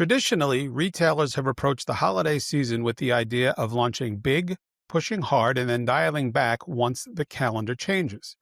Traditionally, retailers have approached the holiday season with the idea of launching big, pushing hard, and then dialing back once the calendar changes.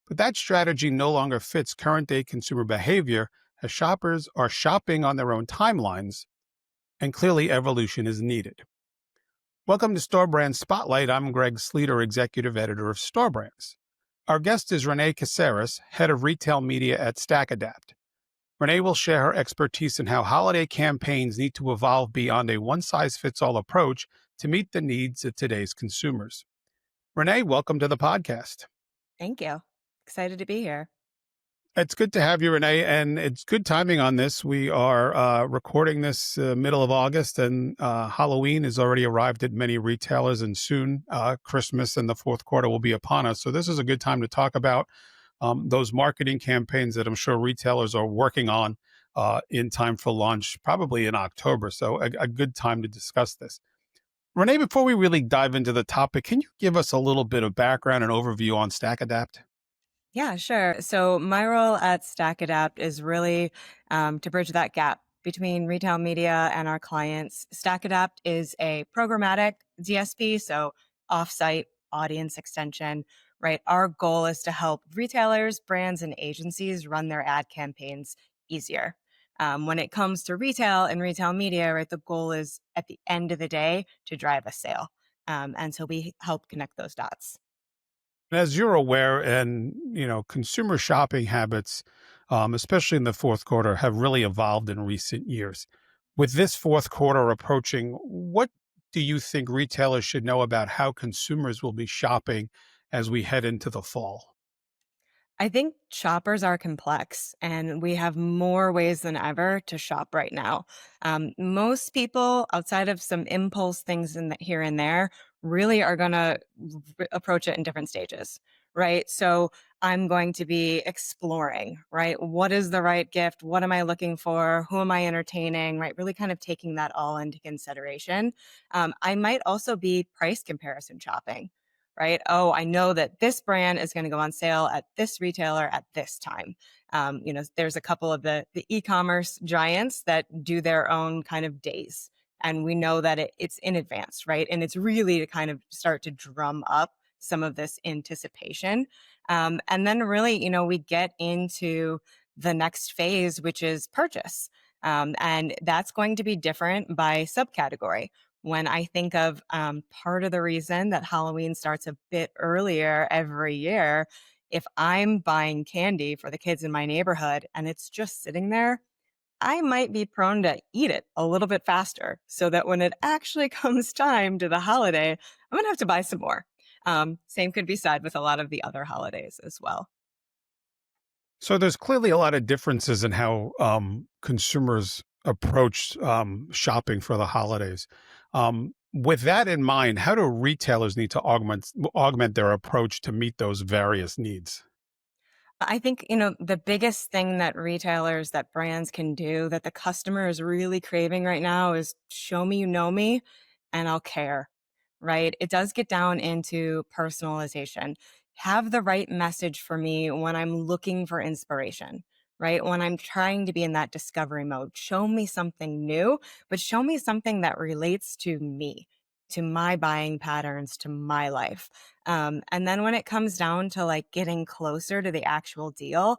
But that strategy no longer fits current day consumer behavior as shoppers are shopping on their own timelines, and clearly evolution is needed. Welcome to Store Brand Spotlight. I'm Greg Sleeter, Executive Editor of Store Brands. Our guest is Renee Caceras, Head of Retail Media at StackAdapt. Renee will share her expertise in how holiday campaigns need to evolve beyond a one-size-fits-all approach to meet the needs of today's consumers. Renee, welcome to the podcast. Thank you. Excited to be here. It's good to have you, Renee, and it's good timing on this. We are recording this middle of August, and Halloween has already arrived at many retailers, and soon Christmas and the fourth quarter will be upon us. So this is a good time to talk about those marketing campaigns that I'm sure retailers are working on in time for launch, probably in October. So a good time to discuss this. Renee, before we really dive into the topic, can you give us a little bit of background and overview on StackAdapt? Yeah, sure. So my role at StackAdapt is really to bridge that gap between retail media and our clients. StackAdapt is a programmatic DSP, so offsite audience extension, right? Our goal is to help retailers, brands, and agencies run their ad campaigns easier. When it comes to retail and retail media, right, the goal is at the end of the day to drive a sale. And so we help connect those dots. As you're aware, and consumer shopping habits, especially in the fourth quarter, have really evolved in recent years. With this fourth quarter approaching, what do you think retailers should know about how consumers will be shopping as we head into the fall? I think shoppers are complex and we have more ways than ever to shop right now. Most people, outside of some impulse things here and there, really are going to approach it in different stages, right? So I'm going to be exploring, right? What is the right gift? What am I looking for? Who am I entertaining, right? Really kind of taking that all into consideration. I might also be price comparison shopping, right? Oh, I know that this brand is going to go on sale at this retailer at this time. There's a couple of the e-commerce giants that do their own kind of days, and we know that it's in advance, right? And it's really to kind of start to drum up some of this anticipation, and then really, we get into the next phase, which is purchase. And that's going to be different by subcategory. When I think of part of the reason that Halloween starts a bit earlier every year, if I'm buying candy for the kids in my neighborhood and it's just sitting there, I might be prone to eat it a little bit faster so that when it actually comes time to the holiday, I'm going to have to buy some more. Same could be said with a lot of the other holidays as well. So there's clearly a lot of differences in how consumers approach shopping for the holidays. With that in mind, how do retailers need to augment their approach to meet those various needs? I think, the biggest thing that retailers, that brands can do that the customer is really craving right now is show me you know me and I'll care, right? It does get down into personalization. Have the right message for me when I'm looking for inspiration, right? When I'm trying to be in that discovery mode, show me something new, but show me something that relates to me, to my buying patterns, to my life. And then when it comes down to like getting closer to the actual deal,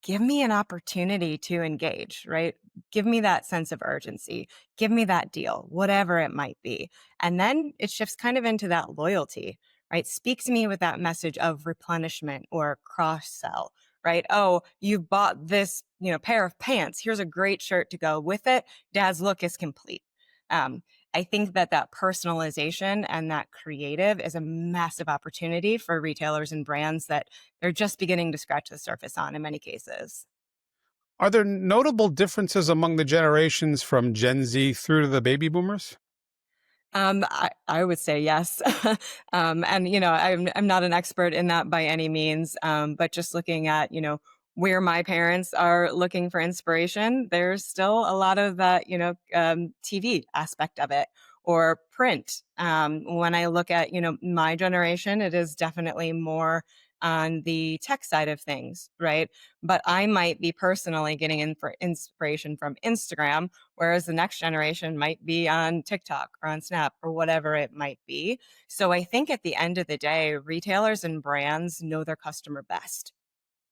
give me an opportunity to engage, right? Give me that sense of urgency. Give me that deal, whatever it might be. And then it shifts kind of into that loyalty, right? Speak to me with that message of replenishment or cross sell, right? Oh, you've bought this, pair of pants. Here's a great shirt to go with it. Dad's look is complete. Um, I think that personalization and that creative is a massive opportunity for retailers and brands that they're just beginning to scratch the surface on in many cases. Are there notable differences among the generations from Gen Z through to the baby boomers? I would say yes. And I'm not an expert in that by any means. But just looking at, where my parents are looking for inspiration, there's still a lot of that, TV aspect of it. or print. When I look at, my generation, it is definitely more on the tech side of things, right? But I might be personally getting in for inspiration from Instagram, whereas the next generation might be on TikTok or on Snap or whatever it might be. So I think at the end of the day, retailers and brands know their customer best,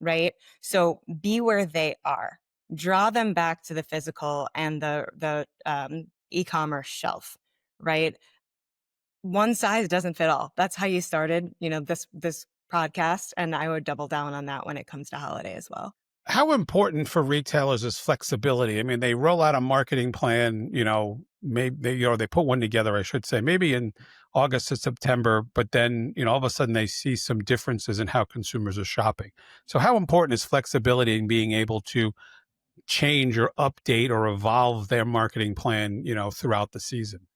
right? So be where they are. Draw them back to the physical and the e-commerce shelf, right? One size doesn't fit all. That's how you started, this podcast, and I would double down on that when it comes to holiday as well. How important for retailers is flexibility? I mean, they roll out a marketing plan, maybe they put one together, I should say, maybe in August to September, but then, all of a sudden they see some differences in how consumers are shopping. So how important is flexibility in being able to change or update or evolve their marketing plan, throughout the season?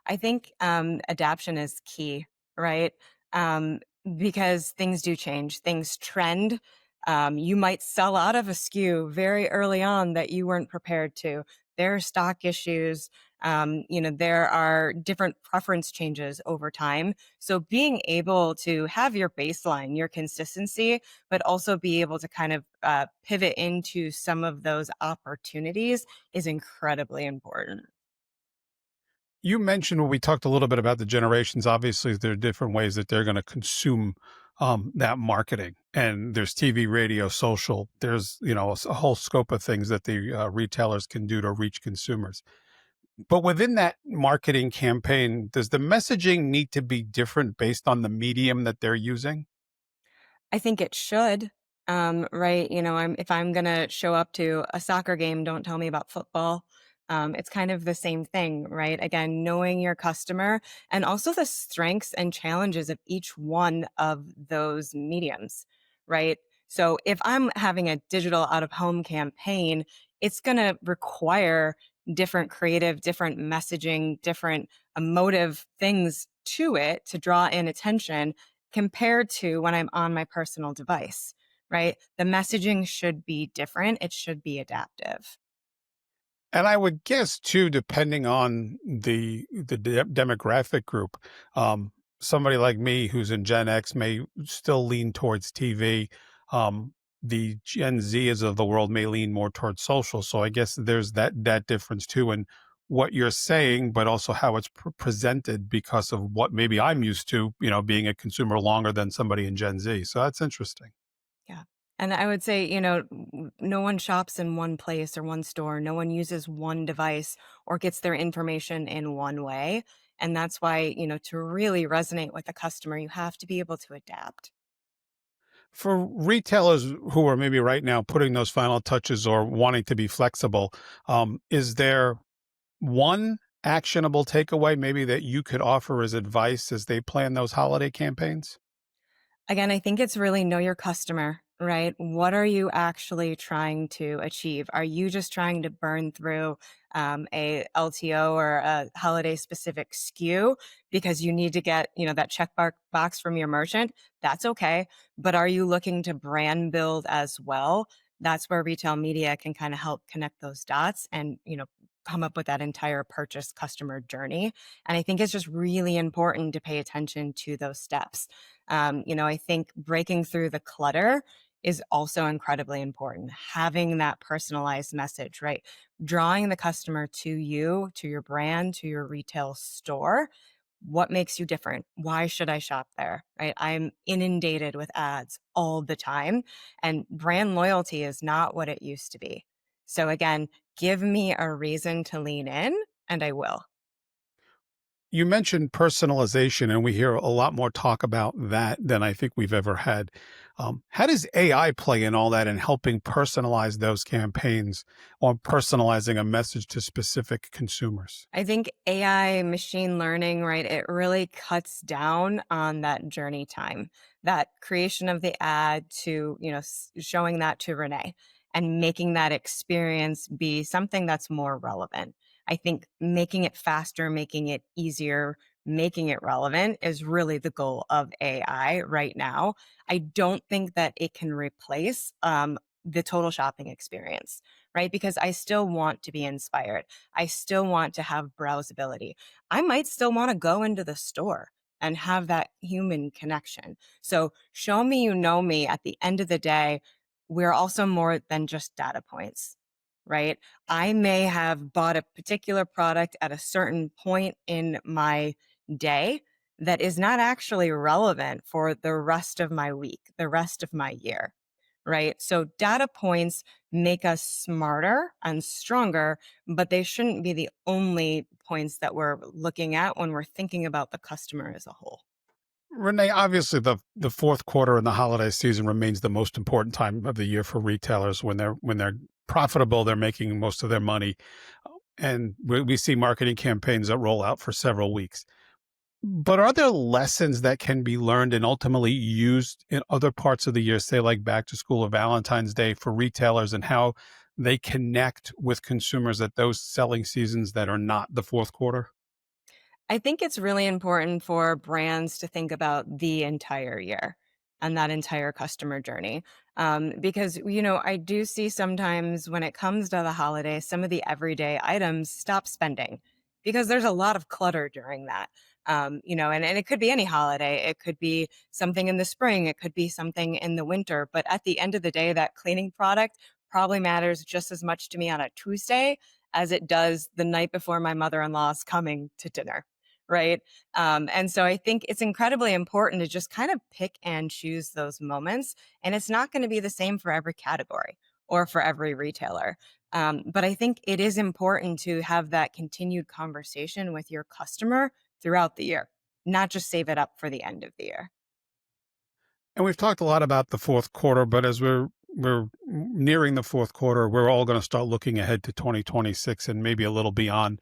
I think adaption is key, right? Um, because things do change, things trend. You might sell out of a SKU very early on that you weren't prepared to. There are stock issues. There are different preference changes over time. So being able to have your baseline, your consistency, but also be able to kind of pivot into some of those opportunities is incredibly important. You mentioned when we talked a little bit about the generations, obviously there are different ways that they're going to consume that marketing. And there's TV, radio, social. There's, a whole scope of things that the retailers can do to reach consumers. But within that marketing campaign, does the messaging need to be different based on the medium that they're using? I think it should, right? If I'm gonna show up to a soccer game, don't tell me about football. It's kind of the same thing, right? Again, knowing your customer and also the strengths and challenges of each one of those mediums, right? So if I'm having a digital out of home campaign, it's gonna require different creative, different messaging, different emotive things to it to draw in attention compared to when I'm on my personal device, right? The messaging should be different. It should be adaptive. And I would guess too, depending on the demographic group, somebody like me who's in Gen X may still lean towards TV. The Gen Zers of the world may lean more towards social. So I guess there's that difference too, in what you're saying, but also how it's presented because of what maybe I'm used to, being a consumer longer than somebody in Gen Z. So that's interesting. Yeah. And I would say, no one shops in one place or one store. No one uses one device or gets their information in one way. And that's why, to really resonate with the customer, you have to be able to adapt. For retailers who are maybe right now putting those final touches or wanting to be flexible, is there one actionable takeaway maybe that you could offer as advice as they plan those holiday campaigns? Again, I think it's really know your customer, right? What are you actually trying to achieve? Are you just trying to burn through a LTO or a holiday specific SKU because you need to get, that box from your merchant? That's okay. But are you looking to brand build as well? That's where retail media can kind of help connect those dots and, come up with that entire purchase customer journey. And I think it's just really important to pay attention to those steps. I think breaking through the clutter is also incredibly important. Having that personalized message, right? Drawing the customer to you, to your brand, to your retail store. What makes you different? Why should I shop there? Right? I'm inundated with ads all the time, and brand loyalty is not what it used to be. So, again, give me a reason to lean in, and I will. You mentioned personalization, and we hear a lot more talk about that than I think we've ever had. How does AI play in all that and helping personalize those campaigns or personalizing a message to specific consumers? I think AI, machine learning, right? It really cuts down on that journey time, that creation of the ad to, showing that to Renee and making that experience be something that's more relevant. I think making it faster, making it easier, making it relevant is really the goal of AI right now. I don't think that it can replace the total shopping experience, right? Because I still want to be inspired. I still want to have browsability. I might still want to go into the store and have that human connection. So show me you know me at the end of the day. We're also more than just data points, right? I may have bought a particular product at a certain point in my day that is not actually relevant for the rest of my week, the rest of my year, right? So data points make us smarter and stronger, but they shouldn't be the only points that we're looking at when we're thinking about the customer as a whole. Renee, obviously the fourth quarter and the holiday season remains the most important time of the year for retailers when they're profitable, they're making most of their money. And we see marketing campaigns that roll out for several weeks. But are there lessons that can be learned and ultimately used in other parts of the year, say like back to school or Valentine's Day for retailers and how they connect with consumers at those selling seasons that are not the fourth quarter? I think it's really important for brands to think about the entire year and that entire customer journey. Because, I do see sometimes when it comes to the holiday, some of the everyday items stop spending because there's a lot of clutter during that. And it could be any holiday. It could be something in the spring. It could be something in the winter. But at the end of the day, that cleaning product probably matters just as much to me on a Tuesday as it does the night before my mother in law is coming to dinner, right? And so I think it's incredibly important to just kind of pick and choose those moments. And it's not going to be the same for every category or for every retailer. But I think it is important to have that continued conversation with your customer throughout the year, not just save it up for the end of the year. And we've talked a lot about the fourth quarter, but as we're nearing the fourth quarter, we're all going to start looking ahead to 2026 and maybe a little beyond.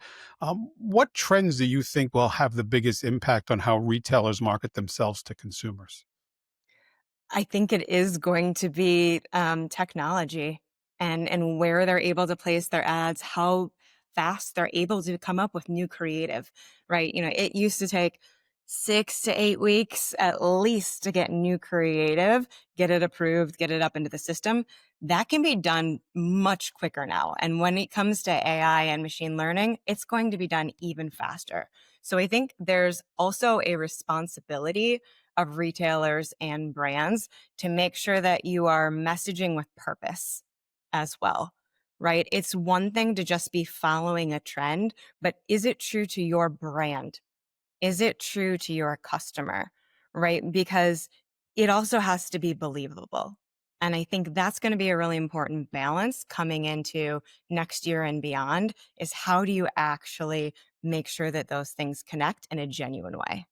What trends do you think will have the biggest impact on how retailers market themselves to consumers? I think it is going to be, technology and where they're able to place their ads, how fast they're able to come up with new creative, right? It used to take 6 to 8 weeks at least to get new creative, get it approved, get it up into the system. That can be done much quicker now, and when it comes to AI and machine learning, it's going to be done even faster. So I think there's also a responsibility of retailers and brands to make sure that you are messaging with purpose as well, right? It's one thing to just be following a trend, but is it true to your brand? Is it true to your customer, right? Because it also has to be believable. And I think that's going to be a really important balance coming into next year and beyond is how do you actually make sure that those things connect in a genuine way?